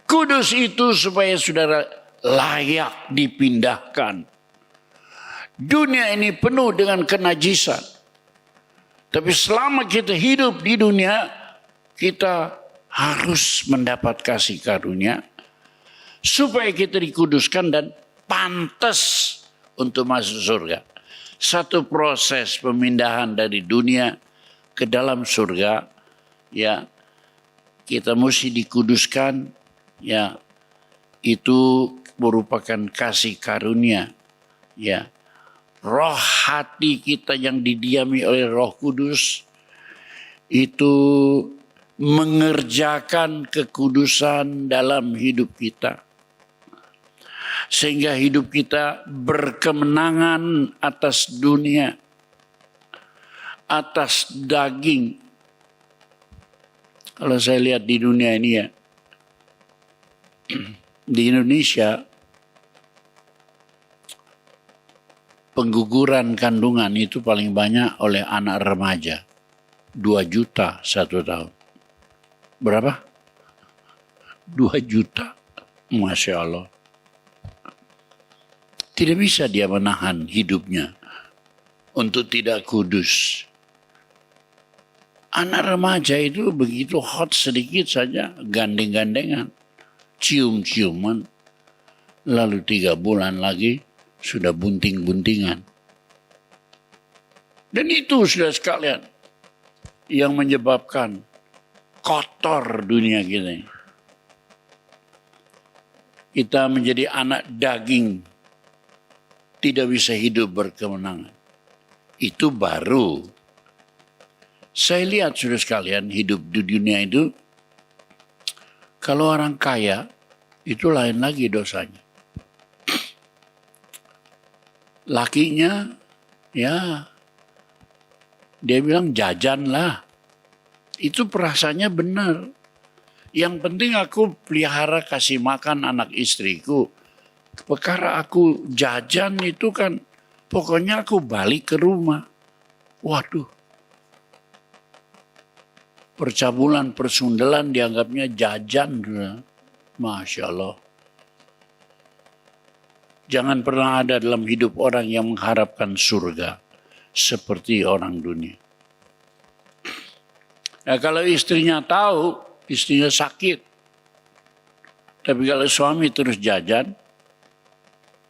Speaker 4: Kudus itu supaya saudara layak dipindahkan. Dunia ini penuh dengan kenajisan. Tapi selama kita hidup di dunia, kita harus mendapat kasih karunia supaya kita dikuduskan dan pantas untuk masuk surga. Satu proses pemindahan dari dunia ke dalam surga, ya kita mesti dikuduskan, ya itu merupakan kasih karunia, ya roh hati kita yang didiami oleh Roh Kudus itu mengerjakan kekudusan dalam hidup kita. Sehingga hidup kita berkemenangan atas dunia, atas daging. Kalau saya lihat di dunia ini ya, di Indonesia pengguguran kandungan itu paling banyak oleh anak remaja. 2 juta 1 tahun. Berapa? 2 juta. Masya Allah. Tidak bisa dia menahan hidupnya untuk tidak kudus. Anak remaja itu begitu hot sedikit saja, gandeng-gandengan, cium-ciuman. Lalu 3 bulan lagi sudah bunting-buntingan. Dan itu sudah sekalian yang menyebabkan kotor dunia kita. Kita menjadi anak daging, tidak bisa hidup berkemenangan. Itu baru. Saya lihat sudah sekalian hidup di dunia itu, kalau orang kaya, itu lain lagi dosanya. Lakinya, ya, dia bilang jajan lah. Itu perasaannya benar. Yang penting aku pelihara kasih makan anak istriku. Perkara aku jajan itu kan, pokoknya aku balik ke rumah. Waduh. Percabulan, persundelan dianggapnya jajan. Masya Allah. Jangan pernah ada dalam hidup orang yang mengharapkan surga seperti orang dunia. Nah, kalau istrinya tahu, istrinya sakit. Tapi kalau suami terus jajan,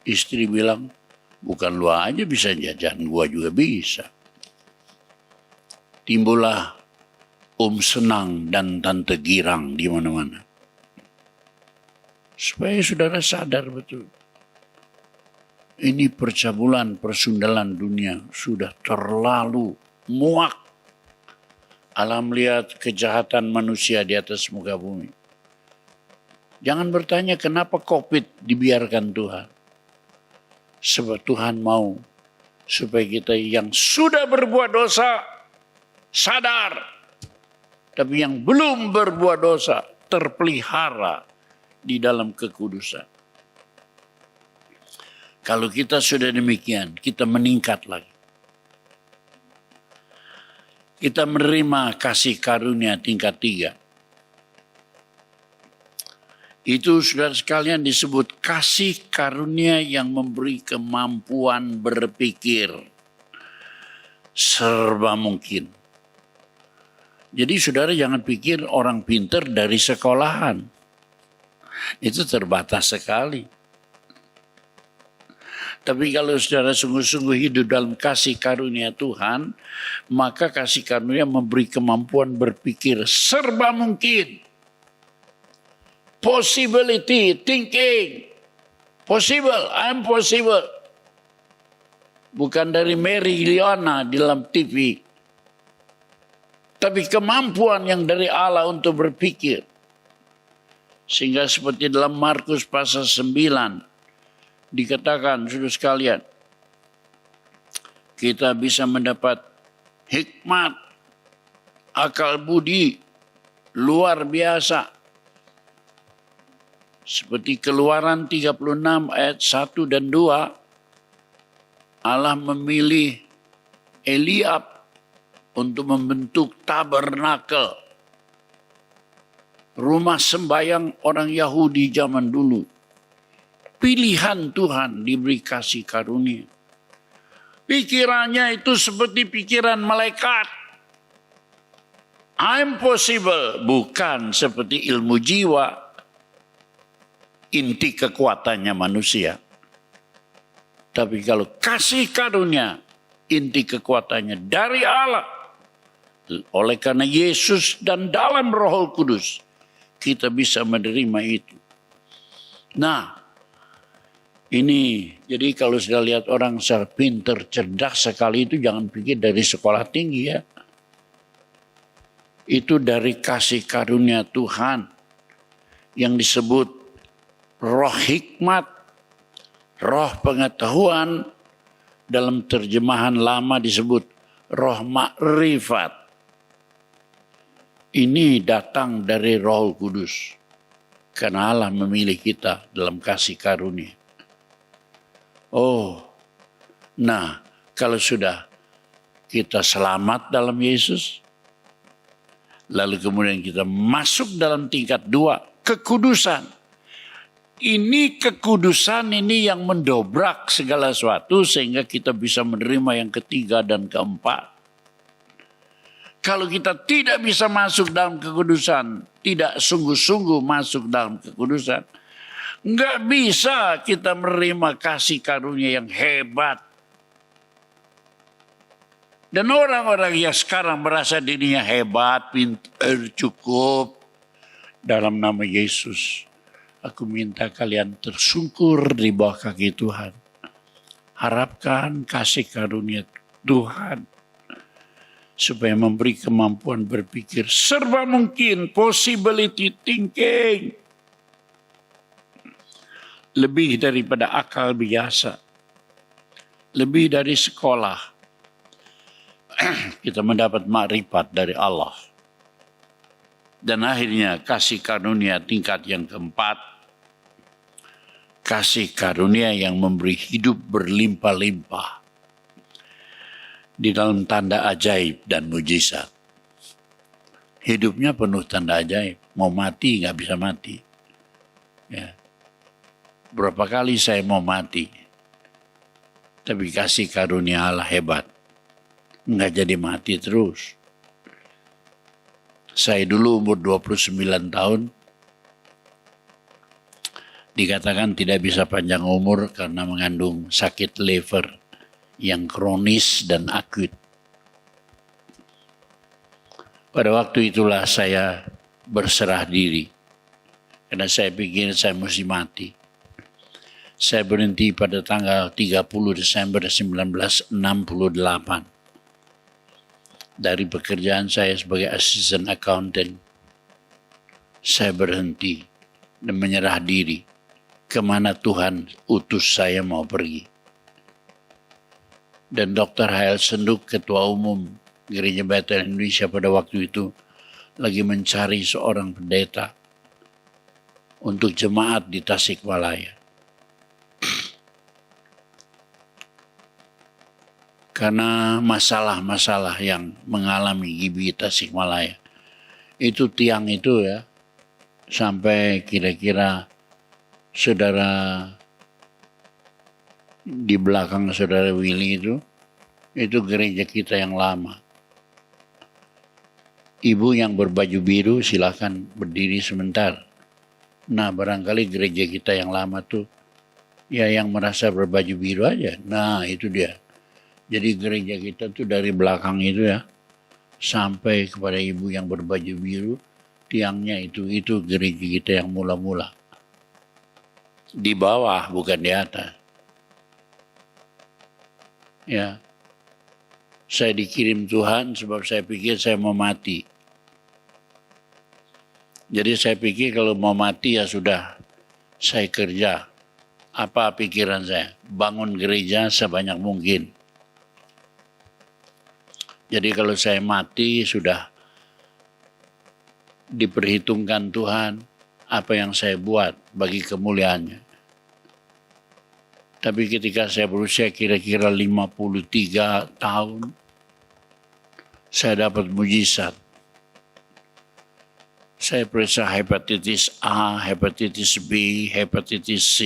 Speaker 4: istri bilang, bukan lu aja bisa jajan, gua juga bisa. Timbullah Senang dan Tante Girang di mana-mana. Supaya saudara sadar betul. Ini percabulan, persundalan dunia sudah terlalu muak. Alam lihat kejahatan manusia di atas muka bumi. Jangan bertanya kenapa COVID dibiarkan Tuhan. Sebab Tuhan mau supaya kita yang sudah berbuat dosa sadar. Tapi yang belum berbuat dosa terpelihara di dalam kekudusan. Kalau kita sudah demikian, kita meningkat lagi. Kita menerima kasih karunia tingkat 3. Itu saudara sekalian disebut kasih karunia yang memberi kemampuan berpikir. Serba mungkin. Jadi saudara jangan pikir orang pintar dari sekolahan. Itu terbatas sekali. Tapi kalau saudara sungguh-sungguh hidup dalam kasih karunia Tuhan, maka kasih karunia memberi kemampuan berpikir serba mungkin. Possibility, thinking. Possible, I'm possible. Bukan dari Mary Liana di dalam TV. Tapi kemampuan yang dari Allah untuk berpikir. Sehingga seperti dalam Markus pasal 9. Dikatakan, saudara sekalian, kita bisa mendapat hikmat, akal budi, luar biasa. Seperti Keluaran 36 ayat 1 dan 2, Allah memilih Eliab untuk membentuk tabernakel, rumah sembahyang orang Yahudi zaman dulu. Pilihan Tuhan diberi kasih karunia. Pikirannya itu seperti pikiran malaikat. I'm possible. Bukan seperti ilmu jiwa. Inti kekuatannya manusia. Tapi kalau kasih karunia, inti kekuatannya dari Allah. Oleh karena Yesus dan dalam Roh Kudus, kita bisa menerima itu. Nah, ini, jadi kalau sudah lihat orang pinter, cerdas sekali itu jangan pikir dari sekolah tinggi ya. Itu dari kasih karunia Tuhan yang disebut roh hikmat, roh pengetahuan, dalam terjemahan lama disebut roh makrifat. Ini datang dari Roh Kudus. Karena Allah memilih kita dalam kasih karunia. Oh, nah kalau sudah kita selamat dalam Yesus, lalu kemudian kita masuk dalam tingkat 2, kekudusan. Ini kekudusan ini yang mendobrak segala sesuatu sehingga kita bisa menerima yang ketiga dan keempat. Kalau kita tidak bisa masuk dalam kekudusan, tidak sungguh-sungguh masuk dalam kekudusan, nggak bisa kita menerima kasih karunia yang hebat. Dan orang-orang yang sekarang merasa dirinya hebat, pintar, cukup, dalam nama Yesus, aku minta kalian tersungkur di bawah kaki Tuhan. Harapkan kasih karunia Tuhan, supaya memberi kemampuan berpikir serba mungkin, possibility thinking. Lebih daripada akal biasa. Lebih dari sekolah. Kita mendapat makrifat dari Allah. Dan akhirnya kasih karunia tingkat yang keempat. Kasih karunia yang memberi hidup berlimpah-limpah. Di dalam tanda ajaib dan mujizat. Hidupnya penuh tanda ajaib. Mau mati nggak bisa mati. Ya. Berapa kali saya mau mati. Tapi kasih karunia Allah hebat. Nggak jadi mati terus. Saya dulu umur 29 tahun. Dikatakan tidak bisa panjang umur karena mengandung sakit liver yang kronis dan akut. Pada waktu itulah saya berserah diri. Karena saya pikir saya mesti mati. Saya berhenti pada tanggal 30 Desember 1968. Dari pekerjaan saya sebagai assistant accountant. Saya berhenti dan menyerah diri. Kemana Tuhan utus saya mau pergi. Dan Dr. Hael Senduk, Ketua Umum Gereja Bethel Indonesia pada waktu itu, lagi mencari seorang pendeta untuk jemaat di Tasikmalaya. Karena masalah-masalah yang mengalami GBI Tasikmalaya. Itu tiang itu ya, sampai kira-kira saudara di belakang saudara Willy itu gereja kita yang lama. Ibu yang berbaju biru silakan berdiri sebentar. Nah barangkali gereja kita yang lama tuh, ya yang merasa berbaju biru aja. Nah itu dia. Jadi gereja kita tuh dari belakang itu ya, sampai kepada ibu yang berbaju biru, tiangnya itu gereja kita yang mula-mula. Di bawah bukan di atas. Ya, saya dikirim Tuhan sebab saya pikir saya mau mati. Jadi saya pikir kalau mau mati ya sudah, saya kerja. Apa pikiran saya? Bangun gereja sebanyak mungkin. Jadi kalau saya mati sudah diperhitungkan Tuhan apa yang saya buat bagi kemuliaannya. Tapi ketika saya berusia kira-kira 53 tahun, saya dapat mujizat. Saya periksa hepatitis A, hepatitis B, hepatitis C.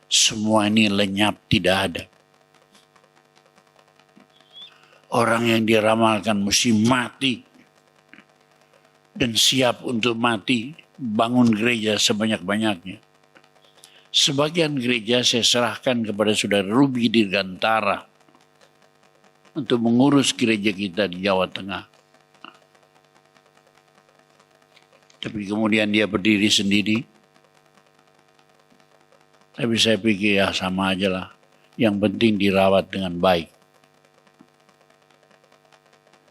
Speaker 4: Semua ini lenyap, tidak ada. Orang yang diramalkan mesti mati. Dan siap untuk mati, bangun gereja sebanyak-banyaknya. Sebagian gereja saya serahkan kepada saudara Ruby Dirgantara untuk mengurus gereja kita di Jawa Tengah. Tapi kemudian dia berdiri sendiri. Tapi saya pikir ya sama aja lah. Yang penting dirawat dengan baik.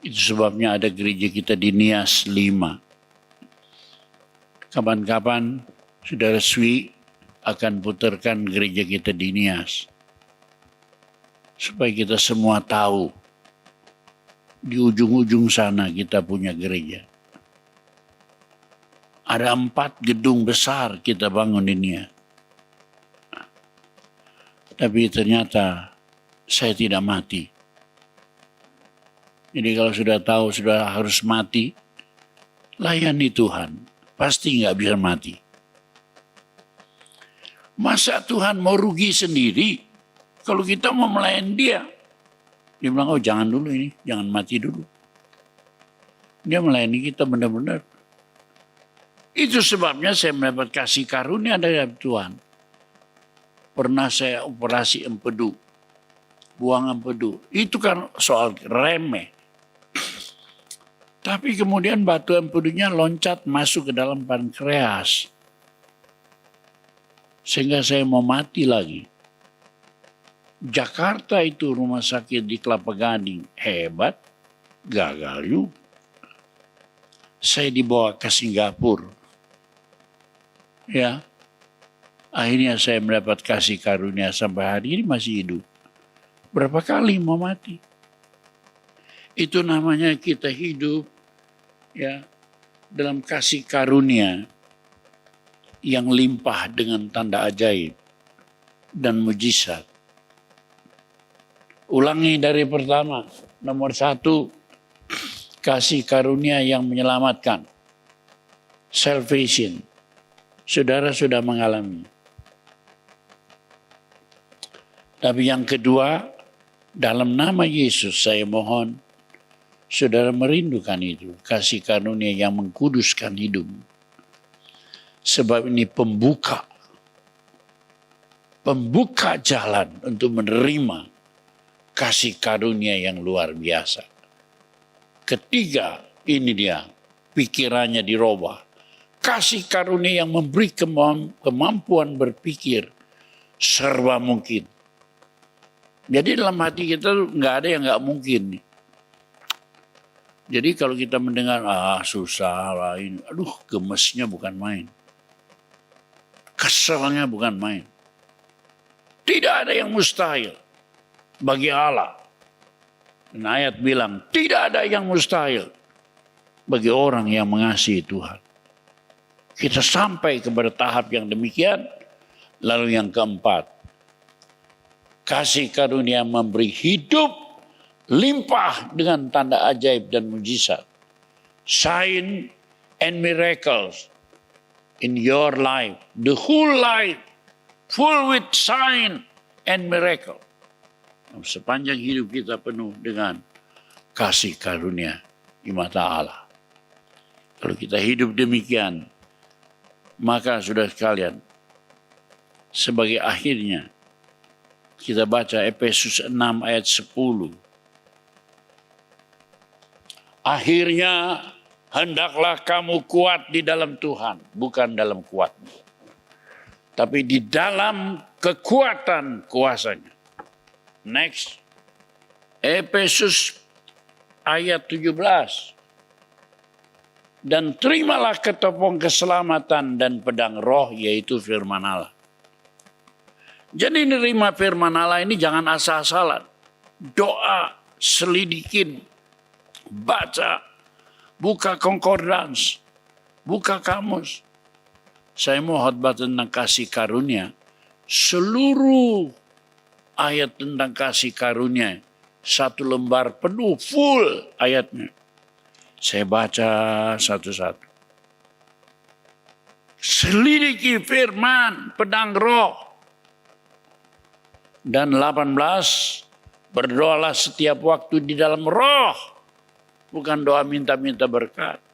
Speaker 4: Itu sebabnya ada gereja kita di Nias 5. Kapan-kapan saudara Swi akan putarkan gereja kita di Nias. Supaya kita semua tahu. Di ujung-ujung sana kita punya gereja. Ada 4 gedung besar kita bangun ini ya. Tapi ternyata saya tidak mati. Jadi kalau sudah tahu sudah harus mati, layani Tuhan. Pasti nggak bisa mati. Masa Tuhan mau rugi sendiri kalau kita mau melayani dia? Dia bilang, oh jangan dulu ini, jangan mati dulu. Dia melayani kita benar-benar. Itu sebabnya saya mendapat kasih karunia dari Tuhan. Pernah saya operasi empedu, buang empedu. Itu kan soal remeh. Tapi kemudian batu empedunya loncat masuk ke dalam pankreas. Sehingga saya mau mati lagi. Jakarta itu rumah sakit di Kelapa Gading. Hebat, gagal juga. Saya dibawa ke Singapura. Ya, akhirnya saya mendapat kasih karunia sampai hari ini masih hidup. Berapa kali mau mati? Itu namanya kita hidup ya dalam kasih karunia yang limpah dengan tanda ajaib dan mujizat. Ulangi dari pertama, nomor 1, kasih karunia yang menyelamatkan. Salvation. Saudara sudah mengalami. Tapi yang kedua, dalam nama Yesus saya mohon, saudara merindukan itu. Kasih karunia yang mengkuduskan hidup. Sebab ini pembuka jalan untuk menerima kasih karunia yang luar biasa. Ketiga, ini dia, pikirannya dirubah. Kasih karunia yang memberi kemampuan berpikir serba mungkin. Jadi dalam hati kita nggak ada yang nggak mungkin. Jadi kalau kita mendengar susah lah ini, aduh gemesnya bukan main, keselnya bukan main. Tidak ada yang mustahil bagi Allah. Dan ayat bilang tidak ada yang mustahil bagi orang yang mengasihi Tuhan. Kita sampai kepada tahap yang demikian. Lalu yang keempat, kasih karunia memberi hidup limpah dengan tanda ajaib dan mujizat. Sign and miracles in your life. The whole life full with sign and miracle. Sepanjang hidup kita penuh dengan kasih karunia di mata Allah. Kalau kita hidup demikian, maka sudah sekalian, sebagai akhirnya, kita baca Efesus 6 ayat 10. Akhirnya, hendaklah kamu kuat di dalam Tuhan, bukan dalam kuatmu, tapi di dalam kekuatan kuasanya. Next, Efesus ayat 17. Dan terimalah ketopong keselamatan dan pedang roh, yaitu firman Allah. Jadi nerima firman Allah ini jangan asal-asalan. Doa, selidikin, baca, buka concordance, buka kamus. Saya mau khotbah tentang kasih karunia. Seluruh ayat tentang kasih karunia, 1 lembar penuh, full ayatnya. Saya baca satu-satu. Selidiki firman, pedang roh. Dan 18, berdoalah setiap waktu di dalam roh. Bukan doa minta-minta berkat.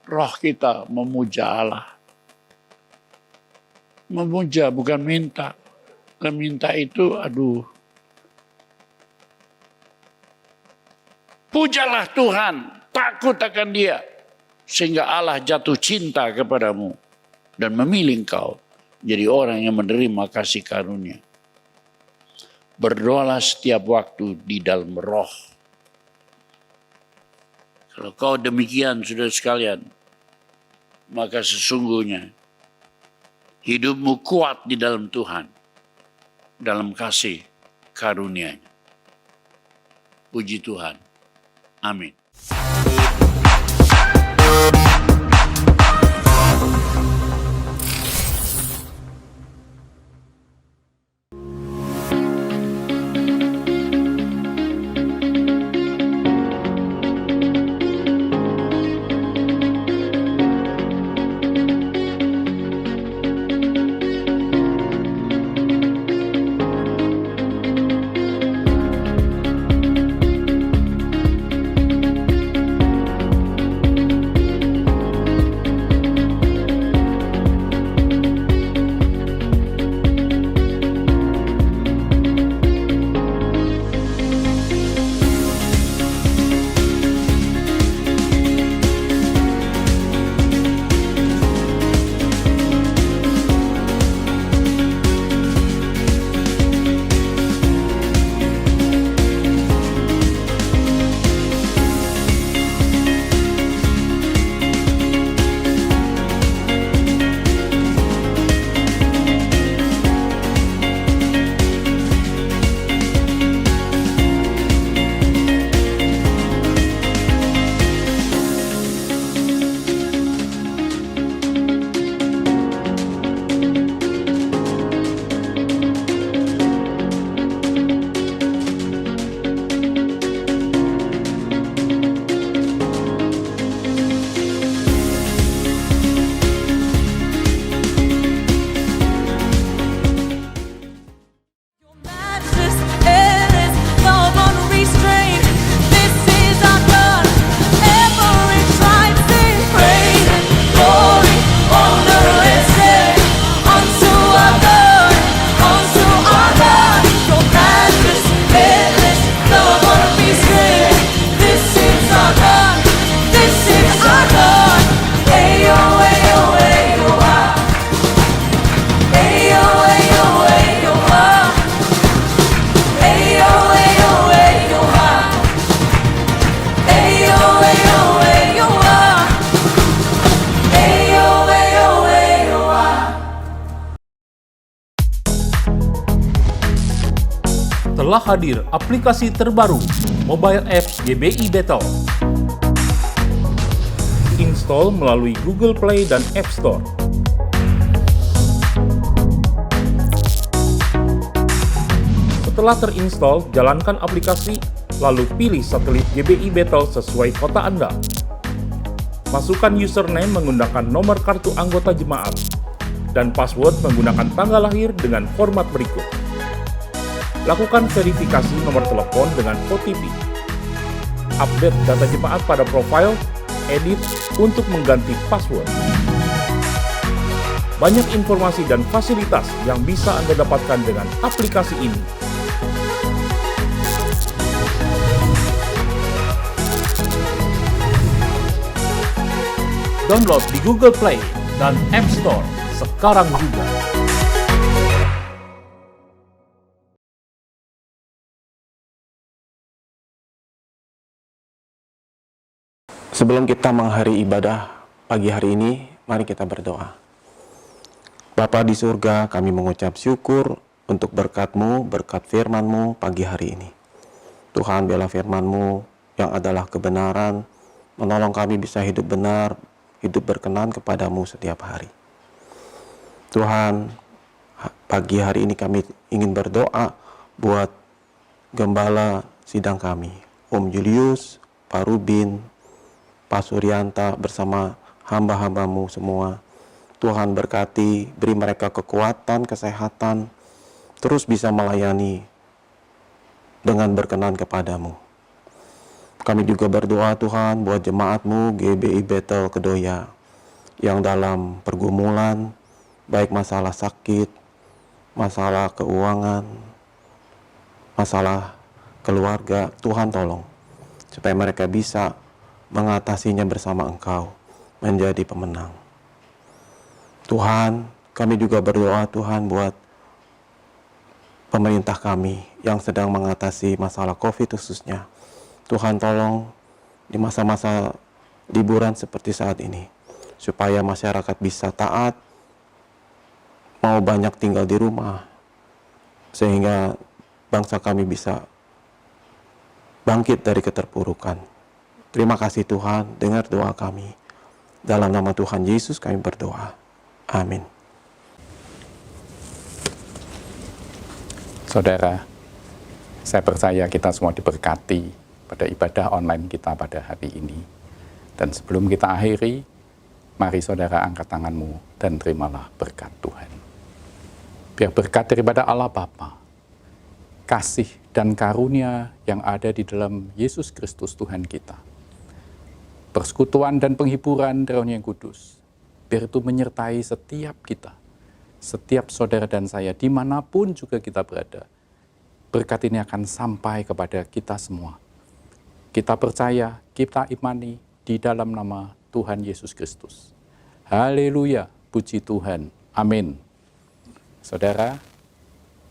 Speaker 4: Roh kita memuja Allah. Memuja bukan minta. Meminta itu, aduh. Pujalah Tuhan. Takut akan dia, sehingga Allah jatuh cinta kepadamu dan memilih engkau jadi orang yang menerima kasih karunia. Berdoalah setiap waktu di dalam roh. Kalau kau demikian, saudara sekalian, maka sesungguhnya hidupmu kuat di dalam Tuhan, dalam kasih karunia-Nya. Puji Tuhan. Amin.
Speaker 5: telah hadir aplikasi terbaru mobile app GBI Battle. Install melalui Google Play dan App Store. Setelah terinstall, jalankan aplikasi, lalu pilih satelit GBI Battle sesuai kota Anda. Masukkan username menggunakan nomor kartu anggota jemaat, dan password menggunakan tanggal lahir dengan format berikut. Lakukan verifikasi nomor telepon dengan OTP. Update data jemaat pada profil, edit untuk mengganti password. Banyak informasi dan fasilitas yang bisa Anda dapatkan dengan aplikasi ini. Download di Google Play dan App Store sekarang juga.
Speaker 6: Sebelum kita mengakhiri ibadah pagi hari ini, mari kita berdoa. Bapa di surga, kami mengucap syukur untuk berkat-Mu, berkat firman-Mu pagi hari ini. Tuhan, biarlah firman-Mu yang adalah kebenaran, menolong kami bisa hidup benar, hidup berkenan kepadamu setiap hari. Tuhan, pagi hari ini kami ingin berdoa buat gembala sidang kami, Om Julius, Pak Rubin, Pak Suryanta bersama hamba-hambamu semua. Tuhan berkati, beri mereka kekuatan, kesehatan, terus bisa melayani dengan berkenan kepadamu. Kami juga berdoa Tuhan buat jemaat-Mu GBI Battle Kedoya yang dalam pergumulan, baik masalah sakit, masalah keuangan, masalah keluarga. Tuhan tolong supaya mereka bisa mengatasinya bersama Engkau, menjadi pemenang. Tuhan, kami juga berdoa Tuhan buat pemerintah kami yang sedang mengatasi masalah COVID khususnya. Tuhan tolong di masa-masa liburan seperti saat ini, supaya masyarakat bisa taat, mau banyak tinggal di rumah, sehingga bangsa kami bisa bangkit dari keterpurukan. Terima kasih Tuhan, dengar doa kami. Dalam nama Tuhan Yesus kami berdoa. Amin.
Speaker 1: Saudara, saya percaya kita semua diberkati pada ibadah online kita pada hari ini. Dan sebelum kita akhiri, mari saudara angkat tanganmu dan terimalah berkat Tuhan. Biar berkat daripada Allah Bapa, kasih dan karunia yang ada di dalam Yesus Kristus Tuhan kita, persekutuan dan penghiburan Roh yang Kudus, biar itu menyertai setiap kita, setiap saudara dan saya, dimanapun juga kita berada. Berkat ini akan sampai kepada kita semua. Kita percaya, kita imani di dalam nama Tuhan Yesus Kristus. Haleluya, puji Tuhan. Amin. Saudara,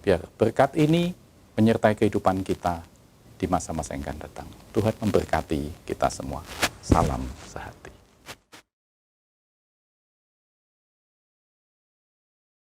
Speaker 1: biar berkat ini menyertai kehidupan kita di masa-masa yang akan datang. Tuhan memberkati kita semua. Salam sehati.